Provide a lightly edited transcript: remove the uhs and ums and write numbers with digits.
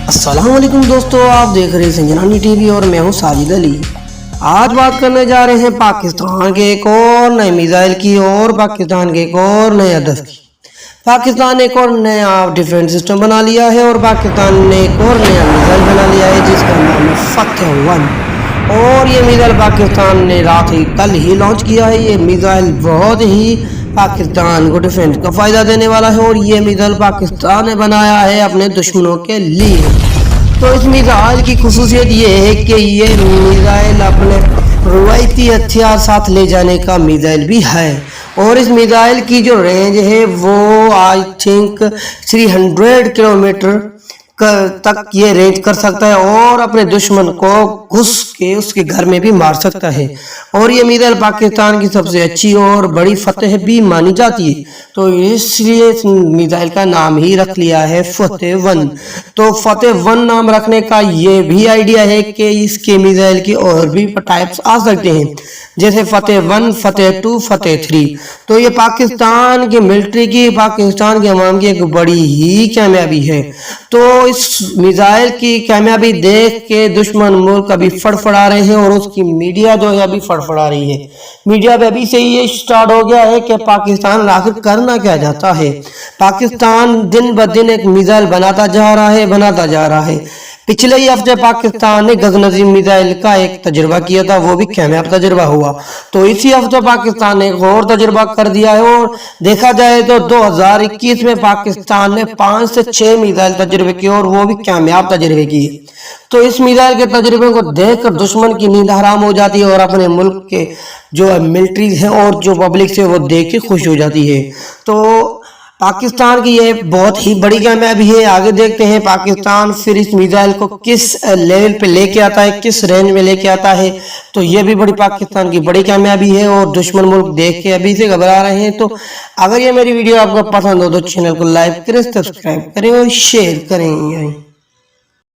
السلام علیکم دوستو، آپ دیکھ رہے ہیں سنجنانی ٹی وی اور میں ہوں ساجد علی۔ آج بات کرنے جا رہے ہیں پاکستان کے ایک اور نئے میزائل کی اور پاکستان کے ایک اور نئے ہدف کی۔ پاکستان نے ایک اور نیا ڈیفنس سسٹم بنا لیا ہے اور پاکستان نے ایک اور نیا میزائل بنا لیا ہے جس کا نام ہے فتح 1، اور یہ میزائل پاکستان نے کل ہی لانچ کیا ہے۔ یہ میزائل بہت ہی پاکستان کو ڈیفنس کا فائدہ دینے والا ہے اور یہ میزائل پاکستان نے بنایا ہے اپنے دشمنوں کے لیے۔ تو اس میزائل کی خصوصیت یہ ہے کہ یہ میزائل اپنے روایتی ہتھیار ساتھ لے جانے کا میزائل بھی ہے، اور اس میزائل کی جو رینج ہے وہ آئی تھنک 300 کلومیٹر تک یہ رینج کر سکتا ہے اور اپنے دشمن کو گھس کے اس کے گھر میں بھی مار سکتا ہے، اور یہ میزائل پاکستان کی سب سے اچھی اور بڑی فتح بھی مانی جاتی ہے، تو اس لیے اس میزائل کا نام ہی رکھ لیا ہے فتح 1۔ تو فتح 1 نام رکھنے کا یہ بھی آئیڈیا ہے کہ اس کے میزائل کی اور بھی ٹائپس آ سکتے ہیں، جیسے فتح 1، فتح 2، فتح 3۔ تو یہ پاکستان کی ملٹری کی، پاکستان کے عوام کی ایک بڑی ہی کامیابی ہے۔ تو اس میزائل کی کامیابی دیکھ کے دشمن ملک ابھی فڑفڑا رہے ہیں، اور اس کی میڈیا جو ہے ابھی فڑفڑا رہی ہے۔ میڈیا پہ ابھی سے یہ سٹارٹ ہو گیا ہے کہ پاکستان آخر کرنا کیا جاتا ہے۔ پاکستان دن بدن ایک میزائل بناتا جا رہا ہے۔ پچھلے ہی ہفتے پاکستان نے غزنوی میزائل کا ایک تجربہ کیا تھا، وہ بھی کامیاب تجربہ ہوا۔ تو اسی ہفتے پاکستان نے ایک اور تجربہ کر دیا ہے، اور دیکھا جائے تو 2021 میں پاکستان نے 5 سے 6 میزائل تجربے کیے اور وہ بھی کامیاب تجربے کیے۔ تو اس میزائل کے تجربے کو دیکھ کر دشمن کی نیند حرام ہو جاتی ہے، اور اپنے ملک کے جو ملٹریز ہیں اور جو پبلک سے وہ دیکھ کے خوش ہو جاتی ہے۔ تو پاکستان کی یہ بہت ہی بڑی کامیابی ہے۔ آگے دیکھتے ہیں پاکستان پھر اس میزائل کو کس لیول پہ لے کے آتا ہے، کس رینج میں لے کے آتا ہے۔ تو یہ بھی بڑی پاکستان کی بڑی کامیابی ہے، اور دشمن ملک دیکھ کے ابھی سے گھبرا رہے ہیں۔ تو اگر یہ میری ویڈیو آپ کو پسند ہو تو چینل کو لائک کریں، سبسکرائب کریں اور شیئر کریں۔